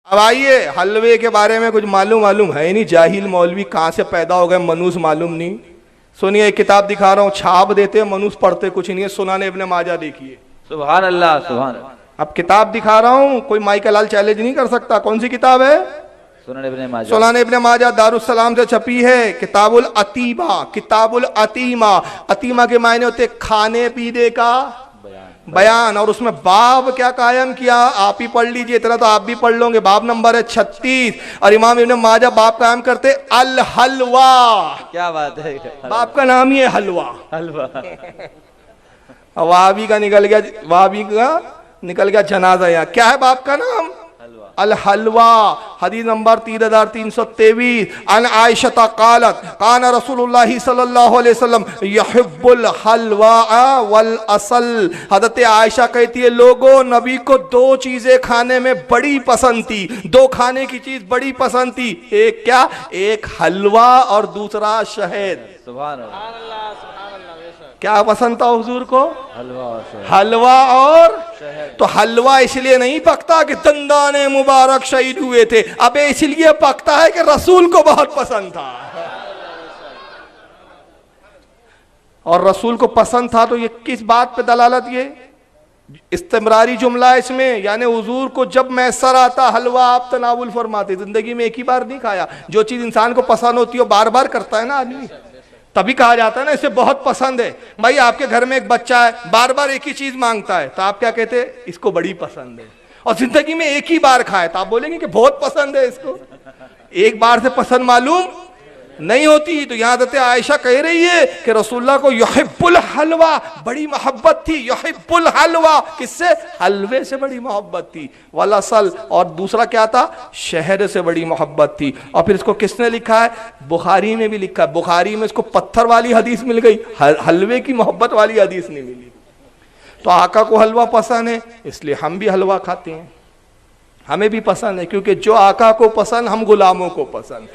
اب آئیے حلوے کے بارے میں کچھ معلوم ہے نہیں، جاہل مولوی کہاں سے پیدا ہو گئے، منوس معلوم نہیں. سنیے ایک کتاب دکھا رہا ہوں، چھاپ دیتے منوس پڑھتے کچھ نہیں ہے. سنن ابن ماجہ دیکھیے. سبحان اللہ سبحان اللہ. اب کتاب دکھا رہا ہوں، کوئی مائیکل لال چیلنج نہیں کر سکتا. کون سی کتاب ہے؟ سنن ابن ماجہ. سنن ابن ماجہ دارالسلام سے چھپی ہے. کتاب العتیمہ. کتاب العتیمہ، عتیمہ کے معنی ہوتے کھانے پینے کا بیان. اور اس میں باب کیا قائم کیا، آپ ہی پڑھ لیجئے، اتنا تو آپ بھی پڑھ لو گے. باب نمبر ہے 36. اور امام ابن ماجہ باب قائم کرتے الحلوہ. کیا بات ہے، باب کا نام ہی ہے حلوہ. حلوہ. وہابی کا نکل گیا جنازہ. یہاں کیا ہے باب کا نام؟ الحلوہ. حدیث نمبر 3323. عن عائشہ قالت کان رسول اللہ صلی اللہ علیہ وسلم یحب الحلوہ والعسل. حضرت عائشہ کہتی ہے لوگوں، نبی کو دو چیزیں کھانے میں بڑی پسند تھی، دو کھانے کی چیز بڑی پسند تھی. ایک کیا؟ ایک حلوہ اور دوسرا شہد. سبحان اللہ. کیا پسند تھا حضور کو؟ حلوہ اور شہد. حلوہ اور تو حلوہ اس لیے نہیں پکتا کہ دندان مبارک شہید ہوئے تھے، اب اس لیے پکتا ہے کہ رسول کو بہت پسند تھا. اور رسول کو پسند تھا تو یہ کس بات پہ دلالت؟ یہ استمراری جملہ ہے اس میں، یعنی حضور کو جب میسر آتا حلوہ آپ تناول فرماتے. زندگی میں ایک ہی بار نہیں کھایا. جو چیز انسان کو پسند ہوتی ہے وہ بار بار کرتا ہے نا آدمی، تبھی کہا جاتا ہے نا اسے بہت پسند ہے. بھائی آپ کے گھر میں ایک بچہ ہے، بار بار ایک ہی چیز مانگتا ہے، تو آپ کیا کہتے ہیں؟ اس کو بڑی پسند ہے. اور زندگی میں ایک ہی بار کھائے تو آپ بولیں گے کہ بہت پسند ہے اس کو. ایک بار سے پسند معلوم نہیں ہوتی. تو یہاں حضرت عائشہ کہہ رہی ہے کہ رسول اللہ کو یحب الحلوہ بڑی محبت تھی. یحب الحلوہ کس سے؟ حلوے سے بڑی محبت تھی. والعسل اور دوسرا کیا تھا؟ شہد سے بڑی محبت تھی. اور پھر اس کو کس نے لکھا ہے؟ بخاری میں بھی لکھا ہے. بخاری میں اس کو پتھر والی حدیث مل گئی، حلوے کی محبت والی حدیث نہیں ملی. تو آقا کو حلوہ پسند ہے اس لیے ہم بھی حلوہ کھاتے ہیں. ہمیں بھی پسند ہے کیونکہ جو آقا کو پسند ہم غلاموں کو پسند.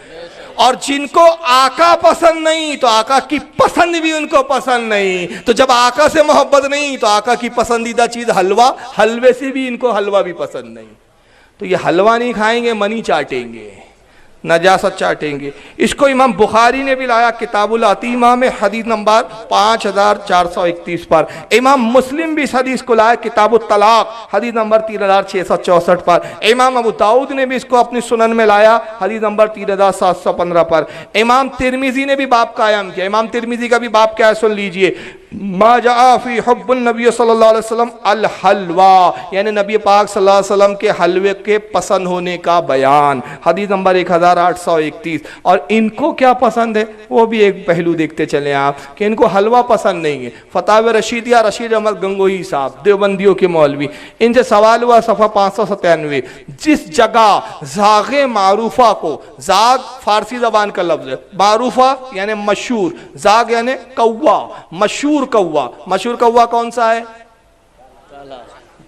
اور جن کو آقا پسند نہیں تو آقا کی پسند بھی ان کو پسند نہیں. تو جب آقا سے محبت نہیں تو آقا کی پسندیدہ چیز حلوہ، حلوے سے بھی ان کو حلوہ بھی پسند نہیں. تو یہ حلوہ نہیں کھائیں گے، منی چاٹیں گے، نجاست چاٹیں گے. اس کو امام بخاری نے بھی لایا کتاب العتیمہ میں حدیث نمبر 5431 پر. امام مسلم بھی اس حدیث کو لایا کتاب الطلاق حدیث نمبر 3664 پر. امام ابو داؤد نے بھی اس کو اپنی سنن میں لایا حدیث نمبر 3715 پر. امام ترمذی نے بھی باب قائم کیا. امام ترمذی کا بھی باب کیا ہے سن لیجئے. ما جاء فی حب النبی صلی اللہ علیہ وسلم الحلوہ، یعنی نبی پاک صلی اللہ علیہ وسلم کے حلوے کے پسند ہونے کا بیان حدیث نمبر 1831. اور ان کو کیا پسند ہے وہ بھی ایک پہلو دیکھتے چلیں آپ کہ ان کو حلوہ پسند نہیں ہے. فتاوی رشیدیہ رشید احمد گنگوہی صاحب دیوبندیوں کے مولوی، ان سے سوال ہوا صفحہ 597. جس جگہ زاغ معروفہ کو، زاغ فارسی زبان کا لفظ ہے، معروفہ یعنی مشہور، زاغ یعنی کوا، مشہور کوا. مشہور کوا کون سا ہے؟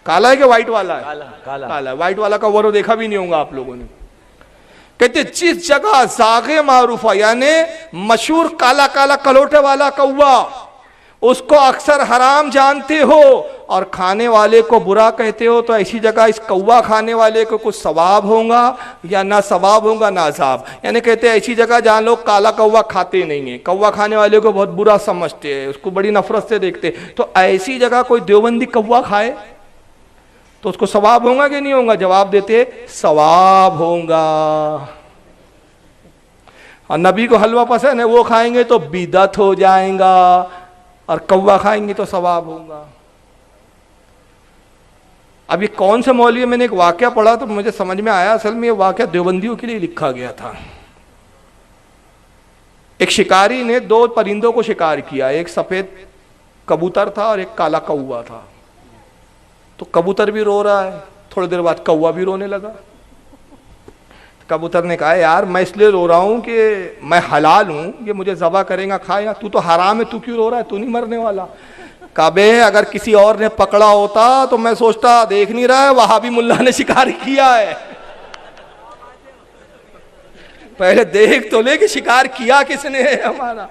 کالا ہے کہ وائٹ والا ہے؟ کالا. وائٹ والا کوا تو دیکھا بھی نہیں ہوگا آپ لوگوں نے. کہتے جس جگہ زاغ معروفہ یعنی مشہور کالا کالا کلوٹے والا کوا، اس کو اکثر حرام جانتے ہو اور کھانے والے کو برا کہتے ہو، تو ایسی جگہ اس کوا کھانے والے کو کچھ ثواب ہوگا یا نہ ثواب ہوگا نہ عذاب. یعنی کہتے ہیں ایسی جگہ جہاں لوگ کالا کوا کھاتے نہیں ہیں، کوا کھانے والے کو بہت برا سمجھتے ہیں، اس کو بڑی نفرت سے دیکھتے، تو ایسی جگہ کوئی دیوبندی کوا کھائے تو اس کو ثواب ہوگا کہ نہیں ہوگا؟ جواب دیتے ثواب ہوگا. اور نبی کو حلوہ پسند ہے، وہ کھائیں گے تو بدعت ہو جائیں گا، اور کوا کھائیں گے تو ثواب ہوگا. اب یہ کون سے مولوی، میں نے ایک واقعہ پڑھا تو مجھے سمجھ میں آیا اصل میں یہ واقعہ دیوبندیوں کے لیے لکھا گیا تھا. ایک شکاری نے دو پرندوں کو شکار کیا، ایک سفید کبوتر تھا اور ایک کالا کوا تھا. تو کبوتر بھی رو رہا ہے، تھوڑی دیر بعد کوا بھی رونے لگا. کبوتر نے کہا یار میں اس لیے رو رہا ہوں کہ میں حلال ہوں، یہ مجھے ذبح کرے گا کھائے گا، تو تو حرام ہے، تو کیوں رو رہا ہے، تو نہیں مرنے والا. کعبے اگر کسی اور نے پکڑا ہوتا تو میں سوچتا دیکھ نہیں رہا ہے وہابی ملا نے شکار کیا ہے، پہلے دیکھ تو لے کہ شکار کیا کس نے ہے ہمارا.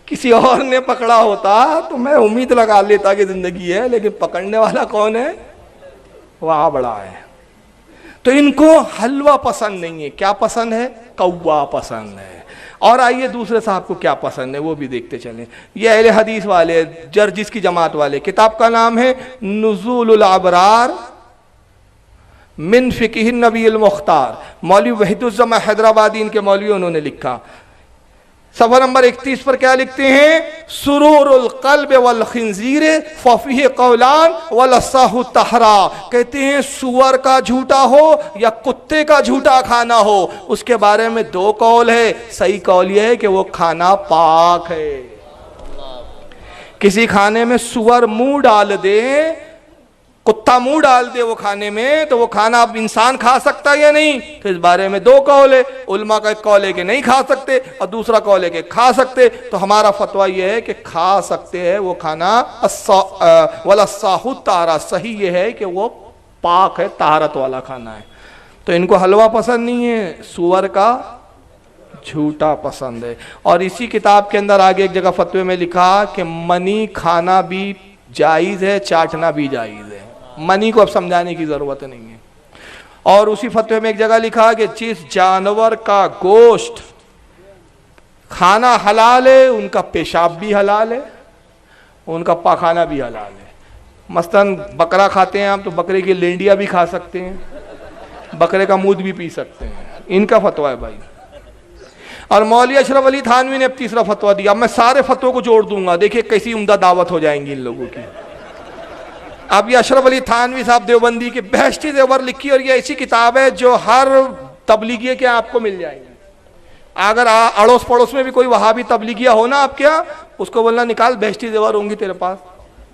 کسی اور نے پکڑا ہوتا تو میں امید لگا لیتا کہ زندگی ہے، لیکن پکڑنے والا کون ہے؟ وہاں بڑا ہے. تو ان کو حلوہ پسند نہیں ہے. کیا پسند ہے؟ کوا پسند ہے. اور آئیے دوسرے صاحب کو کیا پسند ہے وہ بھی دیکھتے چلیں. یہ اہل حدیث والے جرجس کی جماعت والے, کتاب کا نام ہے نزول الابرار من فقہ النبی المختار, مولوی وحید الزمہ حیدرآبادی ان کے مولوی, انہوں نے لکھا. صفحہ نمبر 31 پر کیا لکھتے ہیں؟ سرور القلب والخنزیر ففیہ قولان ولصاہ الطہرا. کہتے ہیں سور کا جھوٹا ہو یا کتے کا جھوٹا کھانا ہو, اس کے بارے میں دو قول ہے. صحیح قول یہ ہے کہ وہ کھانا پاک ہے. کسی کھانے میں سور منہ ڈال دے, کتا منہ ڈال دے وہ کھانے میں, تو وہ کھانا اب انسان کھا سکتا ہے یا نہیں؟ تو اس بارے میں دو قول ہے. علماء کا ایک قول ہے کہ نہیں کھا سکتے, اور دوسرا قول ہے کہ کھا سکتے. تو ہمارا فتویٰ یہ ہے کہ کھا سکتے ہیں وہ کھانا, وَلَصَّاحُ الطَّہْرَ, صحیح یہ ہے کہ وہ پاک ہے, طہارت والا کھانا ہے. تو ان کو حلوہ پسند نہیں ہے, سور کا جھوٹا پسند ہے. اور اسی کتاب کے اندر آگے ایک جگہ فتوے میں لکھا کہ منی کھانا بھی جائز ہے, چاٹنا بھی جائز ہے. منی کو اب سمجھانے کی ضرورت نہیں ہے. اور اسی فتوے میں ایک جگہ لکھا کہ جس جانور کا گوشت کھانا حلال ہے ان کا پیشاب بھی حلال ہے, ان کا پاخانہ بھی حلال ہے. مثلاً بکرا کھاتے ہیں آپ تو بکرے کی لینڈیا بھی کھا سکتے ہیں, بکرے کا مود بھی پی سکتے ہیں. ان کا فتویٰ ہے بھائی. اور مولوی اشرف علی تھانوی نے اب تیسرا فتویٰ دیا. اب میں سارے فتووں کو جوڑ دوں گا, دیکھیں کیسی عمدہ دعوت ہو جائیں گی ان لوگوں کی. اب یہ اشرف علی تھانوی صاحب دیوبندی کی بہشتی زیور لکھی, اور یہ ایسی کتاب ہے جو ہر تبلیغیہ کے آپ کو مل جائیں گی. اگر اڑوس پڑوس میں بھی کوئی وہابی تبلیغیہ ہو نا آپ کیا, اس کو بولنا نکال بہشتی زیور ہوں گی تیرے پاس.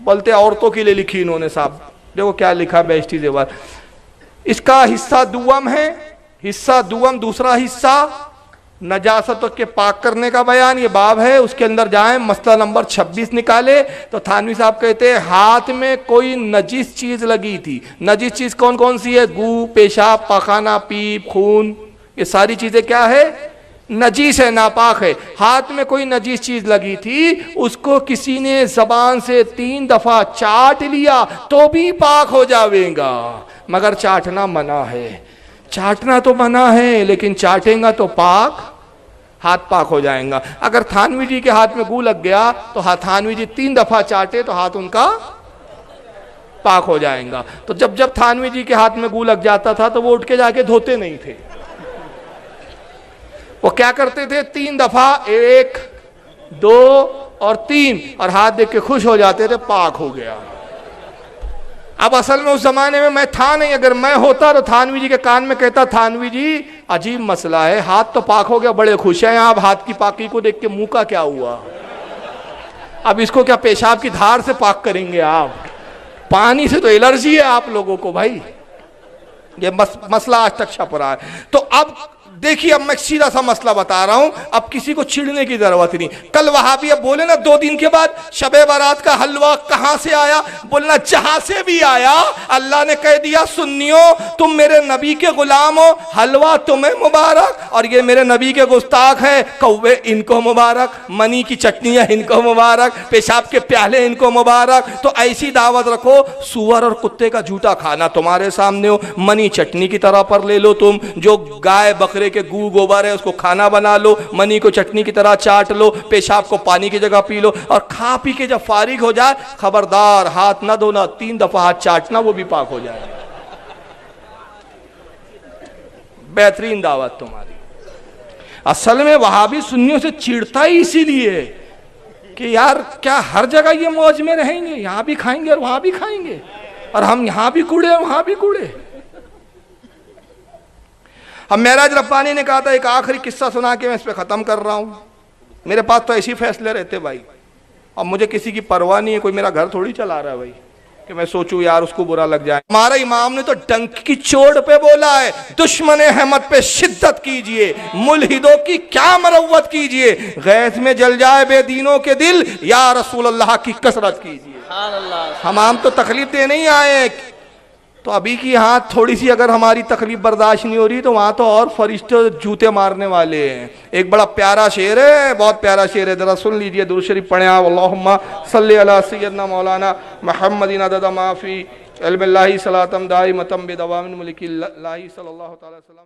بولتے عورتوں کے لیے لکھی انہوں نے صاحب, دیکھو کیا لکھا بہشتی زیور. اس کا حصہ دوم ہے, حصہ دوم. دوسرا حصہ نجاستوں کے پاک کرنے کا بیان, یہ باب ہے, اس کے اندر جائیں مسئلہ نمبر 26 نکالے تو تھانوی صاحب کہتے ہیں ہاتھ میں کوئی نجس چیز لگی تھی. نجس چیز کون کون سی ہے؟ گو, پیشاب, پاخانہ, پیپ, خون, یہ ساری چیزیں کیا ہے؟ نجیس ہے, ناپاک ہے. ہاتھ میں کوئی نجیس چیز لگی تھی, اس کو کسی نے زبان سے 3 دفعہ چاٹ لیا تو بھی پاک ہو جاوے گا, مگر چاٹنا منع ہے. چاٹنا تو منع ہے لیکن چاٹیں گا تو پاک, ہاتھ پاک ہو جائیں گا. اگر تھانوی جی کے ہاتھ میں گو لگ گیا تو تھانوی جی 3 دفعہ چاٹے تو ہاتھ ان کا پاک ہو جائیں گا. تو جب تھانوی جی کے ہاتھ میں گو لگ جاتا تھا تو وہ اٹھ کے جا کے دھوتے نہیں تھے, وہ کیا کرتے تھے 3 دفعہ, 1 2 اور 3, اور ہاتھ دیکھ کے خوش ہو جاتے تھے, پاک ہو گیا. اب اصل میں اس زمانے میں تھا نہیں, اگر میں ہوتا تو تھانوی جی کے کان میں کہتا تھانوی جی عجیب مسئلہ ہے, ہاتھ تو پاک ہو گیا, بڑے خوش ہیں آپ, ہاتھ کی پاکی کو دیکھ کے منہ کا کیا ہوا؟ اب اس کو کیا پیشاب کی دھار سے پاک کریں گے آپ؟ پانی سے تو الرجی ہے آپ لوگوں کو بھائی. یہ مسئلہ آج تک چھپ رہا ہے. تو اب دیکھیے, اب میں سیدھا سا مسئلہ بتا رہا ہوں, اب کسی کو چھڑنے کی ضرورت نہیں. کل وہابی اب بولے نا 2 دن کے بعد شب برات کا حلوہ کہاں سے آیا, بولنا جہاں سے بھی آیا اللہ نے کہہ دیا سنیوں تم میرے نبی کے غلام ہو, حلوہ تمہیں مبارک, اور یہ میرے نبی کے گستاخ ہے, کوے ان کو مبارک, منی کی چٹنیاں ان کو مبارک, پیشاب کے پیالے ان کو مبارک. تو ایسی دعوت رکھو, سور اور کتے کا جھوٹا کھانا تمہارے سامنے ہو, منی چٹنی کی طرح پر لے لو, تم جو گائے بکرے کے گو گوبر ہے اس کو کھانا بنا لو, منی کو چٹنی کی طرح چاٹ لو, پیشاب کو پانی کی جگہ پی لو, اور کھا پی کے جب فارغ ہو جائے خبردار ہاتھ نہ دھونا, 3 دفعہ ہاتھ چاٹنا, وہ بھی پاک ہو جائے. بہترین دعوت تمہاری. اصل میں وہابی سنیوں سے چڑتا ہی اسی لیے کہ یار کیا ہر جگہ یہ موج میں رہیں گے, یہاں بھی کھائیں گے اور وہاں بھی کھائیں گے, اور ہم یہاں بھی کوڑے اور وہاں بھی کوڑے. اب معراج ربانی نے کہا تھا, ایک آخری قصہ سنا کے میں اس پہ ختم کر رہا ہوں. میرے پاس تو ایسی فیصلے رہتے بھائی, اب مجھے کسی کی پرواہ نہیں ہے, کوئی میرا گھر تھوڑی چلا رہا ہے بھائی کہ میں سوچوں یار اس کو برا لگ جائے. ہمارا امام نے تو ڈنک کی چوٹ پہ بولا ہے, دشمن احمد پہ شدت کیجئے, ملحدوں کی کیا مروت کیجئے, غیظ میں جل جائے بے دینوں کے دل, یا رسول اللہ کی کثرت کیجئے. ہم تو تکلیف دینے نہیں آئے. تو ابھی کی ہاں تھوڑی سی اگر ہماری تکلیف برداشت نہیں ہو رہی تو وہاں تو اور فرشتے جوتے مارنے والے ہیں. ایک بڑا پیارا شعر ہے, بہت پیارا شعر ہے, ذرا سن لیجئے, درود شریف پڑھیں آپ. اللہم صلی علی سیدنا مولانا محمد عدد ما فی علم اللہ صلاۃم دائمتم بدوام ملک اللہ صلی اللہ تعالی وسلم.